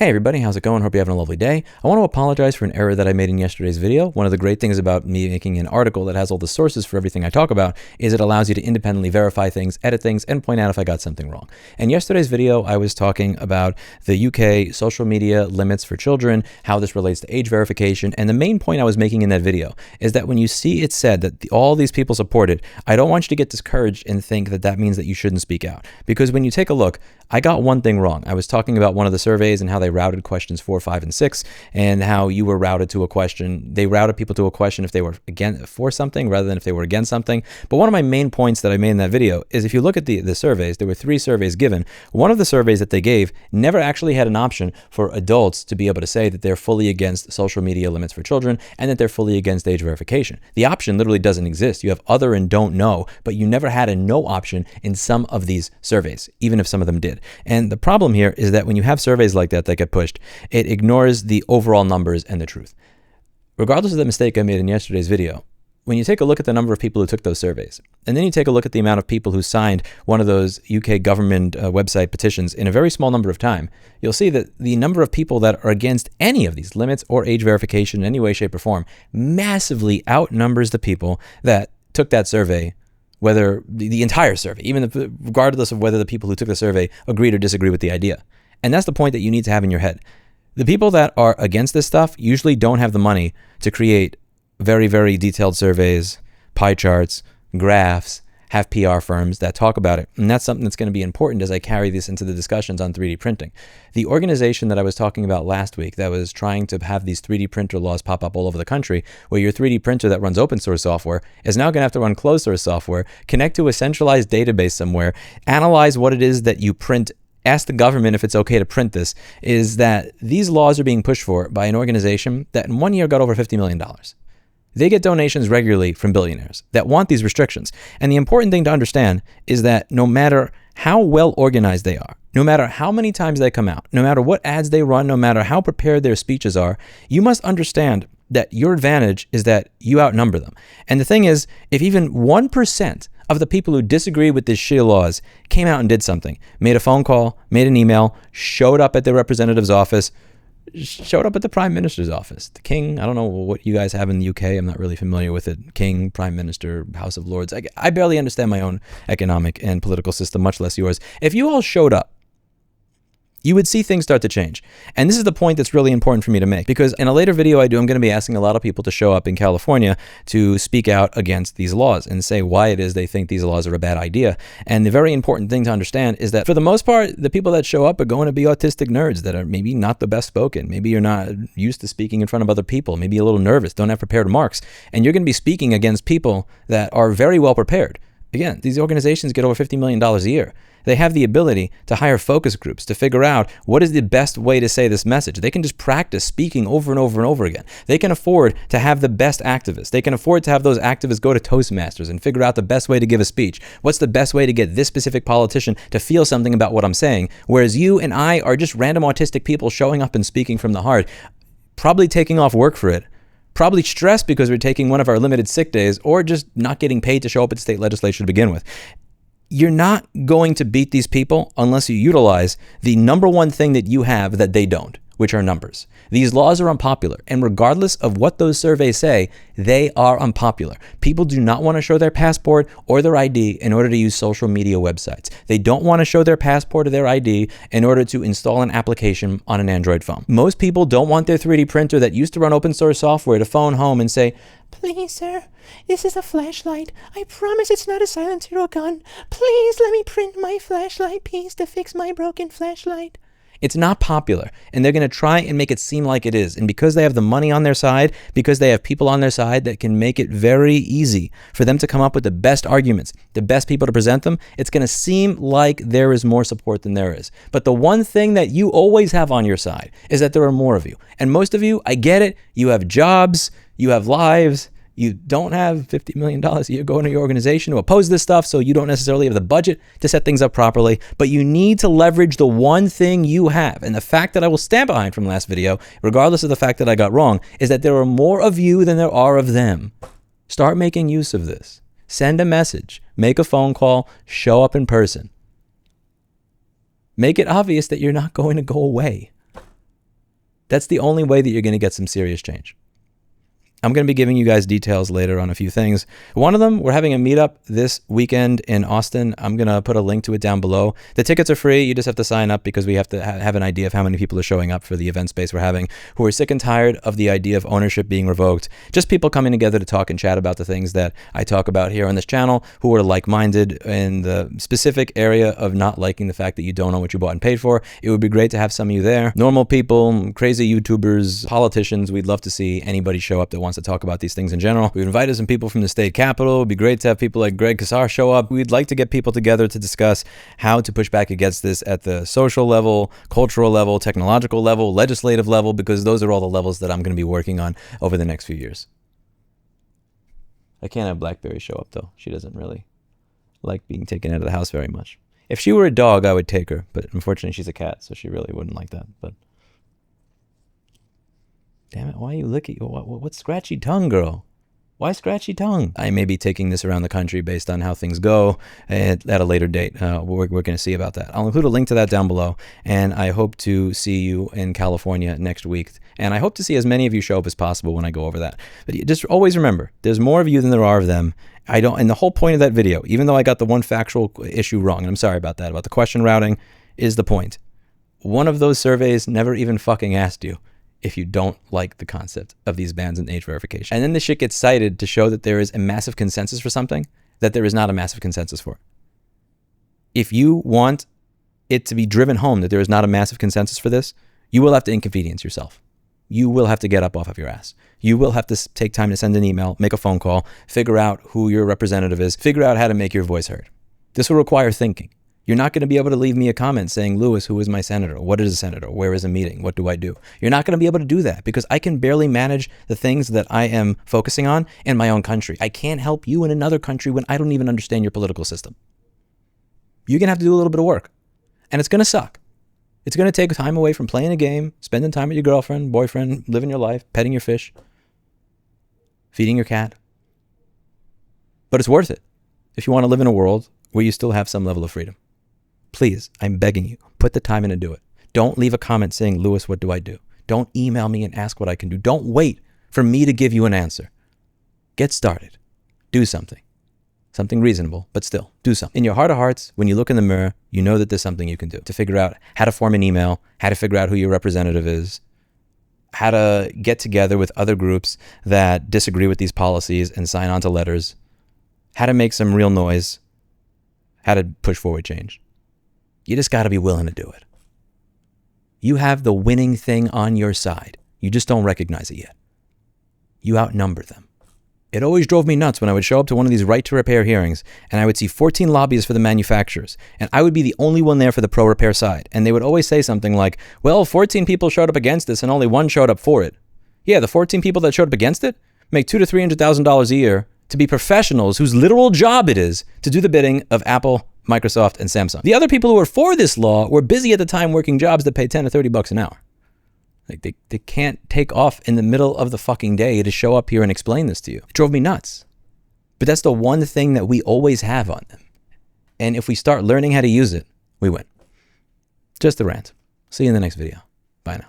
Hey everybody, how's it going? Hope you're having a lovely day. I want to apologize for an error that I made in yesterday's video. One of the great things about me making an article that has all the sources for everything I talk about is it allows you to independently verify things, edit things, and point out if I got something wrong. In yesterday's video, I was talking about the UK social media limits for children, how this relates to age verification, and the main point I was making in that video is that when you see it said that all these people support it, I don't want you to get discouraged and think that that means that you shouldn't speak out. Because when you take a look, I got one thing wrong. I was talking about one of the surveys and how they routed questions 4, 5, and 6, and how you were routed to a question. They routed people to a question if they were for something rather than if they were against something. But one of my main points that I made in that video is if you look at the surveys, there were 3 surveys given. One of the surveys that they gave never actually had an option for adults to be able to say that they're fully against social media limits for children and that they're fully against age verification. The option literally doesn't exist. You have other and don't know, but you never had a no option in some of these surveys, even if some of them did. And the problem here is that when you have surveys like that get pushed, it ignores the overall numbers and the truth. Regardless of the mistake I made in yesterday's video, when you take a look at the number of people who took those surveys, and then you take a look at the amount of people who signed one of those UK government website petitions in a very small number of time, you'll see that the number of people that are against any of these limits or age verification in any way, shape, or form massively outnumbers the people that took that survey, whether the entire survey, regardless of whether the people who took the survey agreed or disagree with the idea. And that's the point that you need to have in your head. The people that are against this stuff usually don't have the money to create very, very detailed surveys, pie charts, graphs, have PR firms that talk about it. And that's something that's going to be important as I carry this into the discussions on 3D printing. The organization that I was talking about last week that was trying to have these 3D printer laws pop up all over the country, where your 3D printer that runs open source software is now going to have to run closed source software, connect to a centralized database somewhere, analyze what it is that you print, ask the government if it's okay to print this, is that these laws are being pushed for by an organization that in 1 year got over $50 million. They get donations regularly from billionaires that want these restrictions. And the important thing to understand is that no matter how well organized they are, no matter how many times they come out, no matter what ads they run, no matter how prepared their speeches are, you must understand that your advantage is that you outnumber them. And the thing is, if even 1% of the people who disagree with these shit laws came out and did something, made a phone call, made an email, showed up at their representative's office, showed up at the Prime Minister's office, the King, I don't know what you guys have in the UK, I'm not really familiar with it, King, Prime Minister, House of Lords, I barely understand my own economic and political system, much less yours. If you all showed up, you would see things start to change. And this is the point that's really important for me to make, because in a later video I'm going to be asking a lot of people to show up in California to speak out against these laws and say why it is they think these laws are a bad idea. And the very important thing to understand is that for the most part, the people that show up are going to be autistic nerds that are maybe not the best spoken. Maybe you're not used to speaking in front of other people, maybe a little nervous, don't have prepared remarks. And you're going to be speaking against people that are very well prepared. Again, these organizations get over $50 million a year. They have the ability to hire focus groups to figure out what is the best way to say this message. They can just practice speaking over and over and over again. They can afford to have the best activists. They can afford to have those activists go to Toastmasters and figure out the best way to give a speech. What's the best way to get this specific politician to feel something about what I'm saying? Whereas you and I are just random autistic people showing up and speaking from the heart, probably taking off work for it, probably stressed because we're taking one of our limited sick days, or just not getting paid to show up at state legislature to begin with. You're not going to beat these people unless you utilize the number one thing that you have that they don't, which are numbers. These laws are unpopular, and regardless of what those surveys say, they are unpopular. People do not want to show their passport or their ID in order to use social media websites. They don't want to show their passport or their ID in order to install an application on an Android phone. Most people don't want their 3D printer that used to run open source software to phone home and say, "Please, sir, this is a flashlight. I promise it's not a silencer or gun. Please let me print my flashlight piece to fix my broken flashlight." It's not popular, and they're going to try and make it seem like it is. And because they have the money on their side, because they have people on their side that can make it very easy for them to come up with the best arguments, the best people to present them, it's going to seem like there is more support than there is. But the one thing that you always have on your side is that there are more of you. And most of you, I get it, you have jobs, you have lives, you don't have $50 million a year going to your organization to oppose this stuff, so you don't necessarily have the budget to set things up properly, but you need to leverage the one thing you have. And the fact that I will stand behind from last video, regardless of the fact that I got wrong, is that there are more of you than there are of them. Start making use of this. Send a message, make a phone call, show up in person. Make it obvious that you're not going to go away. That's the only way that you're going to get some serious change. I'm going to be giving you guys details later on a few things. One of them, we're having a meetup this weekend in Austin. I'm going to put a link to it down below. The tickets are free. You just have to sign up because we have to have an idea of how many people are showing up for the event space we're having, who are sick and tired of the idea of ownership being revoked. Just people coming together to talk and chat about the things that I talk about here on this channel, who are like-minded in the specific area of not liking the fact that you don't know what you bought and paid for. It would be great to have some of you there. Normal people, crazy YouTubers, politicians. We'd love to see anybody show up that wants to talk about these things in general. We've invited some people from the state capitol. It'd be great to have people like Greg Kassar show up. We'd like to get people together to discuss how to push back against this at the social level, cultural level, technological level, legislative level, because those are all the levels that I'm going to be working on over the next few years. I can't have Blackberry show up though. She doesn't really like being taken out of the house very much. If she were a dog, I would take her, but unfortunately she's a cat, so she really wouldn't like that. But damn it, why are you licking? What's scratchy tongue, girl? Why scratchy tongue? I may be taking this around the country based on how things go at a later date. We're going to see about that. I'll include a link to that down below, and I hope to see you in California next week. And I hope to see as many of you show up as possible when I go over that. But just always remember, there's more of you than there are of them. And the whole point of that video, even though I got the one factual issue wrong, and I'm sorry about that, about the question routing, is the point. One of those surveys never even fucking asked you if you don't like the concept of these bans and age verification. And then this shit gets cited to show that there is a massive consensus for something that there is not a massive consensus for. If you want it to be driven home that there is not a massive consensus for this, you will have to inconvenience yourself. You will have to get up off of your ass. You will have to take time to send an email, make a phone call, figure out who your representative is, figure out how to make your voice heard. This will require thinking. You're not going to be able to leave me a comment saying, Lewis, who is my senator? What is a senator? Where is a meeting? What do I do? You're not going to be able to do that because I can barely manage the things that I am focusing on in my own country. I can't help you in another country when I don't even understand your political system. You're going to have to do a little bit of work, and it's going to suck. It's going to take time away from playing a game, spending time with your girlfriend, boyfriend, living your life, petting your fish, feeding your cat. But it's worth it if you want to live in a world where you still have some level of freedom. Please, I'm begging you, put the time in and do it. Don't leave a comment saying, Lewis, what do I do? Don't email me and ask what I can do. Don't wait for me to give you an answer. Get started. Do something. Something reasonable, but still, do something. In your heart of hearts, when you look in the mirror, you know that there's something you can do to figure out how to form an email, how to figure out who your representative is, how to get together with other groups that disagree with these policies and sign on to letters, how to make some real noise, how to push forward change. You just got to be willing to do it. You have the winning thing on your side. You just don't recognize it yet. You outnumber them. It always drove me nuts when I would show up to one of these right to repair hearings and I would see 14 lobbyists for the manufacturers and I would be the only one there for the pro repair side. And they would always say something like, well, 14 people showed up against this and only one showed up for it. Yeah, the 14 people that showed up against it make $200,000 to $300,000 a year to be professionals whose literal job it is to do the bidding of Apple, Microsoft, and Samsung. The other people who were for this law were busy at the time working jobs that pay 10 to 30 bucks an hour. Like they can't take off in the middle of the fucking day to show up here and explain this to you. It drove me nuts. But that's the one thing that we always have on them. And if we start learning how to use it, we win. Just a rant. See you in the next video. Bye now.